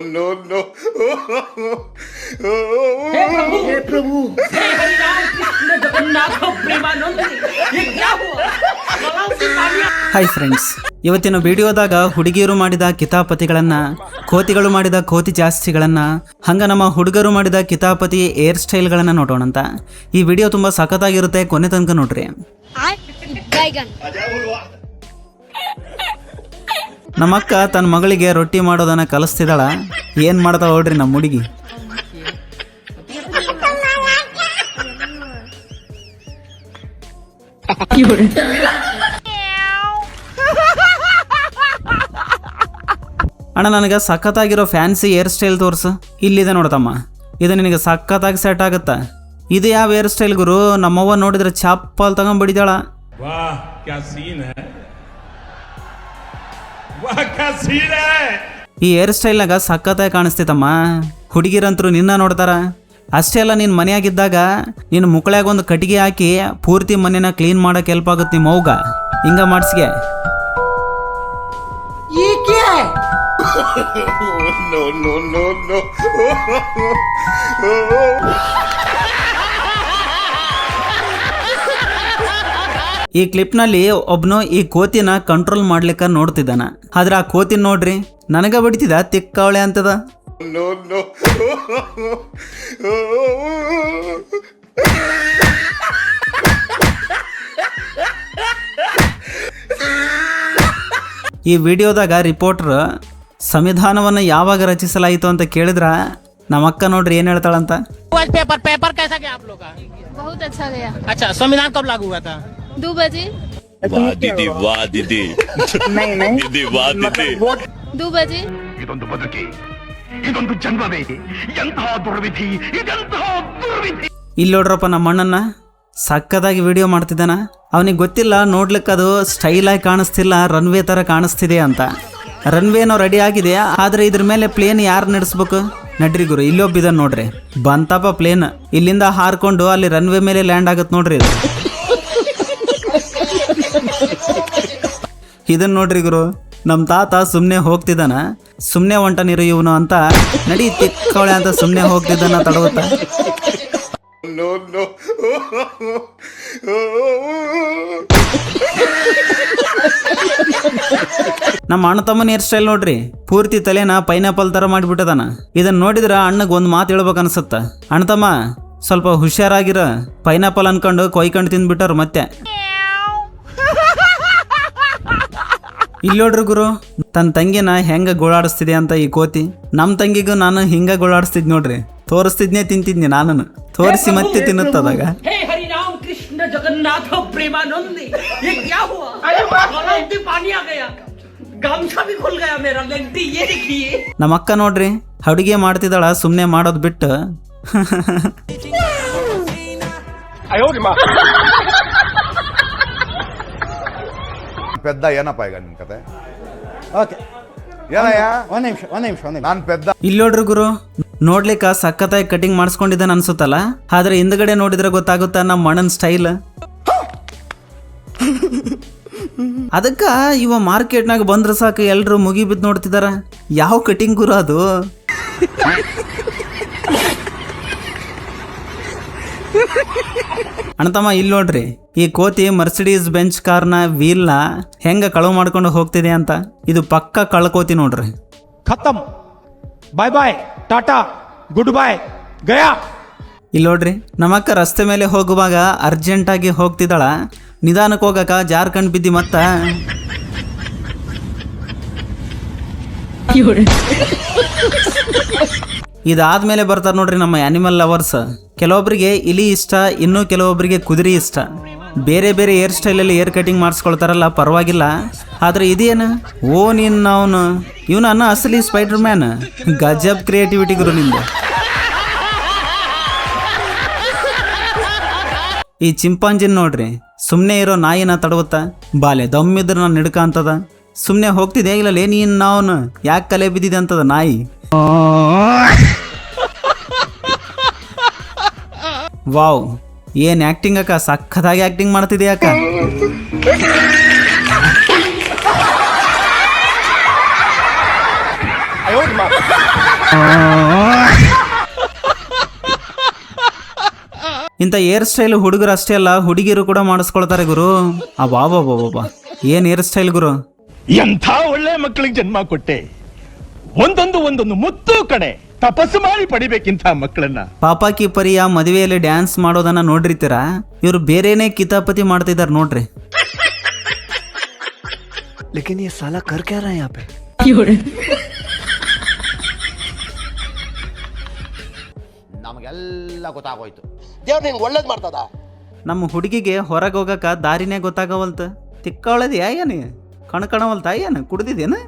No, no. हे प्रभु हे हरिराम कृष्ण जगन्नाथ प्रेमानंद ये क्या हुआ गलाव से पानी ಹಾಯ್ ಫ್ರೆಂಡ್ಸ್, ಇವತ್ತಿನ ವಿಡಿಯೋದಾಗ ಹುಡುಗಿಯರು ಮಾಡಿದ ಕಿತಾಪತಿಗಳನ್ನ, ಕೋತಿಗಳು ಮಾಡಿದ ಕೋತಿ ಜಾಸ್ತಿಗಳನ್ನ, ಹಂಗ ನಮ್ಮ ಹುಡುಗರು ಮಾಡಿದ ಕಿತಾಪತಿ ಏರ್ ಸ್ಟೈಲ್ಗಳನ್ನ ನೋಡೋಣಂತ. ಈ ವಿಡಿಯೋ ತುಂಬಾ ಸಖತ್ತಾಗಿರುತ್ತೆ, ಕೊನೆ ತನಕ ನೋಡ್ರಿ. ನಮ್ಮಕ್ಕ ತನ್ನ ಮಗಳಿಗೆ ರೊಟ್ಟಿ ಮಾಡೋದನ್ನ ಕಲಿಸ್ತಿದ್ದಾಳ. ಏನ್ ಮಾಡ್ತಾಳ ನೋಡ್ರಿ ನಮ್ಮ ಹುಡುಗಿ. ಅಣ್ಣ, ನನಗೆ ಸಖತ್ತಾಗಿರೋ ಫ್ಯಾನ್ಸಿ ಏರ್ ಸ್ಟೈಲ್ ತೋರ್ಸು. ಇಲ್ಲಿದೆ ನೋಡ್ತಮ್ಮ, ಇದು ನಿನಗೆ ಸಖತ್ತಾಗಿ ಸೆಟ್ ಆಗುತ್ತಾ. ಇದು ಯಾವ ಏರ್ ಸ್ಟೈಲ್ ಗುರು? ನಮ್ಮವ್ವ ನೋಡಿದ್ರೆ ಚಪ್ಪಲ್ ತಗೊಂಡ್ಬಿಡಿದಾಳ. ಈ ಏರ್ ಸ್ಟೈಲ್ನಾಗ ಸಖತ್ತಾಗಿ ಕಾಣಿಸ್ತೈತಮ್ಮ. ಹುಡುಗಿರಂತರು ನಿನ್ನ ನೋಡ್ತಾರ. ಅಷ್ಟೇ ಅಲ್ಲ, ನೀನು ಮನೆಯಾಗಿದ್ದಾಗ ನಿನ್ನ ಮುಕ್ಕಳ್ಯಾಗ ಒಂದು ಕಟ್ಟಿಗೆ ಹಾಕಿ ಪೂರ್ತಿ ಮನೆನ ಕ್ಲೀನ್ ಮಾಡಕ್ಕೆ ಹೆಲ್ಪ್ ಆಗುತ್ತೆ ನಿಮ್ಮ ಮೌಗ. ಹಿಂಗ ಮಾಡಿಸ್ಗೆ. No, no, no, no. ಈ ಕ್ಲಿಪ್ನಲ್ಲಿ ಒಬ್ನು ಈ ಕೋತಿನ ಕಂಟ್ರೋಲ್ ಮಾಡ್ಲಿಕ್ಕೆ ನೋಡ್ತಿದ್ದಾನ. ಆದ್ರೆ ಆ ಕೋತಿನ ನೋಡ್ರಿ, ನನಗ ಬಡಿತಿದ ತಿಕ್ಕವಳೆ ಅಂತದ. No, no. ಈ ವಿಡಿಯೋದಾಗ ರಿಪೋರ್ಟರ್ ಸಂವಿಧಾನವನ್ನ ಯಾವಾಗ ರಚಿಸಲಾಯಿತು ಅಂತ ಕೇಳಿದ್ರ ನಮ್ಮಕ್ಕ ನೋಡ್ರಿ ಏನ್ ಹೇಳ್ತಾಳಂತ. पेपर पेपर कैसा गया आप लोग का? बहुत अच्छा गया। अच्छा, संविधान कब लागू हुआ था? 2 बजे। वाह दीदी, वाह दीदी. नहीं दीदी, वाह दीदी. 2 बजे। ಇದೊಂದು ಬದುಕಿ, ಇದೊಂದು ಜನ್ಮವೇ, ಎಂತಹ ದುರ್ವಿಧಿ, ಇದೆಂತಹ ದುರ್ವಿಧಿ. ಇಲ್ಲಿ ನೋಡ್ರಪ್ಪ, ನಮ್ಮ ಅಣ್ಣನ ಸಕ್ಕದಾಗಿ ವಿಡಿಯೋ ಮಾಡ್ತಿದ್ದಾನ. ಅವನಿಗೆ ಗೊತ್ತಿಲ್ಲ ನೋಡ್ಲಿಕ್ಕೆ ಅದು ಸ್ಟೈಲ್ ಆಗಿ ಕಾಣಿಸ್ತಿಲ್ಲ, ರನ್ವೇ ತರ ಕಾಣಿಸ್ತಿದೆ ಅಂತ. ರನ್ವೇನೋ ರೆಡಿ ಆಗಿದೆ, ಆದ್ರೆ ಇದ್ರ ಮೇಲೆ ಪ್ಲೇನ್ ಯಾರು ನಡೆಸ್ಬೇಕು? ನಡ್ರಿ ಗುರು, ಇಲ್ಲೊಬ್ಬಿದ ನೋಡ್ರಿ, ಬಂತಪ್ಪ ಪ್ಲೇನ್. ಇಲ್ಲಿಂದ ಹಾರ್ಕೊಂಡು ಅಲ್ಲಿ ರನ್ವೇ ಮೇಲೆ ಲ್ಯಾಂಡ್ ಆಗತ್ ನೋಡ್ರಿ. ಇದನ್ನ ನೋಡ್ರಿ ಗುರು, ನಮ್ ತಾತ ಸುಮ್ನೆ ಹೋಗ್ತಿದ್ದಾನ, ಸುಮ್ನೆ ಹೊಂಟನಿರು ಇವನು ಅಂತ ನಡಿ ತಿಕ್ಕವಳೆ ಅಂತ ಸುಮ್ನೆ ಹೋಗ್ತಿದ್ದಾನ ತಡವತ್ತ. No, no. ನಮ್ಮ ಅಣ್ಣ ತಮ್ಮನ ಹೇರ್ ಸ್ಟೈಲ್ ನೋಡ್ರಿ, ಪೂರ್ತಿ ತಲೆನ ಪೈನಾಪಲ್ ತರ ಮಾಡಿಬಿಟ್ಟದಾನ. ಇದನ್ನ ನೋಡಿದ್ರ ಅಣ್ಣಗ್ ಒಂದ್ ಮಾತು ಹೇಳ್ಬೇಕು ಅನ್ಸತ್ತ. ಅಣ್ಣ ತಮ್ಮ ಸ್ವಲ್ಪ ಹುಷಾರಾಗಿರ, ಪೈನಾಪಲ್ ಅನ್ಕೊಂಡು ಕೊಯ್ಕೊಂಡು ತಿಂದ್ಬಿಟ್ಟಾರ ಮತ್ತೆ. ಇಲ್ಲಿ ನೋಡ್ರಿ ಗುರು, ತನ್ನ ತಂಗಿನ ಹೆಂಗ ಗೋಳಾಡಿಸ್ತಿದೆ ಅಂತ ಈ ಕೋತಿ. ನಮ್ ತಂಗಿಗೂ ನಾನು ಹಿಂಗ ಗೋಳಾಡಿಸ್ತಿದ್ ನೋಡ್ರಿ, ತೋರಿಸ್ತಿದ್ನೆ ತಿಂತಿದ್ನಿ ನಾನು, ತೋರಿಸಿ ಮತ್ತೆ ತಿನ್ನುತ್ತದಾಗ. हे हरिराम कृष्ण जगन्नाथ प्रेमानंद ये क्या हुआ गलाव से पानी आ गया, गामछा भी खुल गया मेरा लेंटी ये देखिए. ನಮ್ಮ ಅಕ್ಕ ನೋಡ್ರಿ ಅಡುಗೆ ಮಾಡ್ತಿದ್ದಾಳ, ಸುಮ್ನೆ ಮಾಡೋದ್ ಬಿಟ್ಟು. పెద్ద ಏನಪ್ಪ ಈಗ ನಿನ್ ಕತೆ? ಓಕೆ, ಏನಯ್ಯ? ಒಂದ್ ನಿಮಿಷ ನಾನ್ ಪೆದ್ದ. ಇಲ್ಲಿ ನೋಡ್ರಿ ಗುರು, ನೋಡ್ಲಿಕ್ಕ ಸಖತ್ತಾಗಿ ಕಟಿಂಗ್ ಮಾಡಿಸ್ಕೊಂಡಿದ್ದಾನ ಅನ್ಸುತ್ತಲ್ಲ, ಆದ್ರೆ ಹಿಂದ್ಗಡೆ ನೋಡಿದ್ರೆ ಗೊತ್ತಾಗುತ್ತಾ ನಮ್ಮ ಮಣ್ಣನ್ ಸ್ಟೈಲ್. ಅದಕ್ಕ ಇವ ಮಾರ್ಕೆಟ್ನಾಗ ಬಂದ್ರ ಸಾಕು ಎಲ್ರು ಮುಗಿ ಬಿದ್ದು ನೋಡ್ತಿದಾರ. ಯಾವ ಕಟಿಂಗ್ ಗುರು ಅದು? ಅಣ್ಣತಮ್ಮ ಇಲ್ಲಿ ನೋಡ್ರಿ, ಈ ಕೋತಿ ಮರ್ಸಿಡೀಸ್ ಬೆಂಚ್ ಕಾರ್ನ ವೀಲ್ನ ಹೆಂಗ ಕಳವು ಮಾಡ್ಕೊಂಡು ಹೋಗ್ತಿದೆ ಅಂತ. ಇದು ಪಕ್ಕ ಕಳ್ಕೋತಿ ನೋಡ್ರಿ. ಖತಮ್, ಬಾಯ್ ಬಾಯ್, ಟಾಟಾ, ಗುಡ್ ಬಾಯ್, ಗಯಾ. ಇಲ್ಲಿ ನೋಡ್ರಿ, ನಮ್ಮಕ್ಕ ರಸ್ತೆ ಮೇಲೆ ಹೋಗುವಾಗ ಅರ್ಜೆಂಟ್ ಆಗಿ ಹೋಗ್ತಿದ್ದಾಳ. ನಿಧಾನಕ್ಕೆ ಹೋಗಕ ಜಾರ್ಖಂಡ್ ಬಿದ್ದಿ ಮತ್ತ. ಇದಾದ್ಮೇಲೆ ಬರ್ತಾರ ನೋಡ್ರಿ ನಮ್ಮ ಆನಿಮಲ್ ಲವರ್ಸ್. ಕೆಲವೊಬ್ಬರಿಗೆ ಇಲಿ ಇಷ್ಟ, ಇನ್ನು ಕೆಲವೊಬ್ಬರಿಗೆ ಕುದುರೆ ಇಷ್ಟ. ಬೇರೆ ಬೇರೆ ಹೇರ್ ಸ್ಟೈಲಲ್ಲಿ ಹೇರ್ ಕಟಿಂಗ್ ಮಾಡಿಸ್ಕೊಳ್ತಾರಲ್ಲ, ಪರವಾಗಿಲ್ಲ. ಆದ್ರೆ ಇದೇನು, ಓ ನಿನ್ನ ಅವನು ಇವನು ಅನ್ನ ಅಸಲಿ ಸ್ಪೈಡರ್ ಮ್ಯಾನ್. ಗಜಬ್ ಕ್ರಿಯೇಟಿವಿಟಿ ಗುರು ನಿಂದು. ಈ ಚಿಂಪಾಂಜಿನ್ ನೋಡ್ರಿ, ಸುಮ್ಮನೆ ಇರೋ ನಾಯಿನ ತಡವುತ್ತ, ಬಾಲೆ ದಮ್ಮಿದ್ರ ನಾನು ಹಿಡ್ಕ ಅಂತದ. ಸುಮ್ಮನೆ ಹೋಗ್ತಿದೆ ಇಲ್ಲ ನೀನ್ ನಾವನು ಯಾಕೆ ಕಲೆ ಬಿದ್ದಿದೆ ಅಂತದ ನಾಯಿ. ವಾವ್, ಏನ್ ಆಕ್ಟಿಂಗ್ ಅಕ್ಕ, ಸಖತ್ತಾಗಿ ಆಕ್ಟಿಂಗ್ ಮಾಡ್ತಿದೆ ಅಕ್ಕ. ಅಯ್ಯೋ ಇಂಥ ಹೇರ್ ಸ್ಟೈಲ್ ಹುಡುಗರು ಅಷ್ಟೇ ಅಲ್ಲ, ಹುಡುಗಿರು ಕೂಡ ಮಾಡಿಸ್ಕೊಳ್ತಾರೆ ಗುರು. ಅಬ್ಬಾ ಏನ್ ಹೇರ್ ಸ್ಟೈಲ್ ಗುರು. ಎಂಥ ಒಳ್ಳೆ ಮಕ್ಕಳಿಗೆ ಜನ್ಮ ಕೊಟ್ಟೆ. ಒಂದೊಂದು ಮುತ್ತು ಕಣೆ. ತಪಸ್ಸು ಮಾಡಿ ಪಡಿಬೇಕಿಂತ ಮಕ್ಕಳನ್ನ. ಪಾಪಾಕಿ ಪರಿಯ ಮದುವೆಯಲ್ಲಿ ಡ್ಯಾನ್ಸ್ ಮಾಡೋದನ್ನ ನೋಡಿರ್ತೀರಾ? ಇವ್ರು ಬೇರೆನೇ ಕಿತಾಪತಿ ಮಾಡ್ತಿದಾರೆ ನೋಡ್ರಿ. लेकिन ये साला कर क्या रहा है यहाँ पे? ನಮಗೆಲ್ಲ ಗೊತ್ತಾಗೋಯ್ತು. ದೇವ್ರು ನಿಂಗೆ ಒಳ್ಳೇದು ಮಾಡ್ತದ. ನಮ್ಮ ಹುಡುಗಿಗೆ ಹೊರಗೆ ಹೋಗಕ್ಕ ದಾರಿನೇ ಗೊತ್ತಾಗವಲ್ತ. ತಿಕ್ಕವಳದ ಏನು ಕಣವಲ್ತ ಏನು ಕುಡ್ದಿದ್ದೇನು?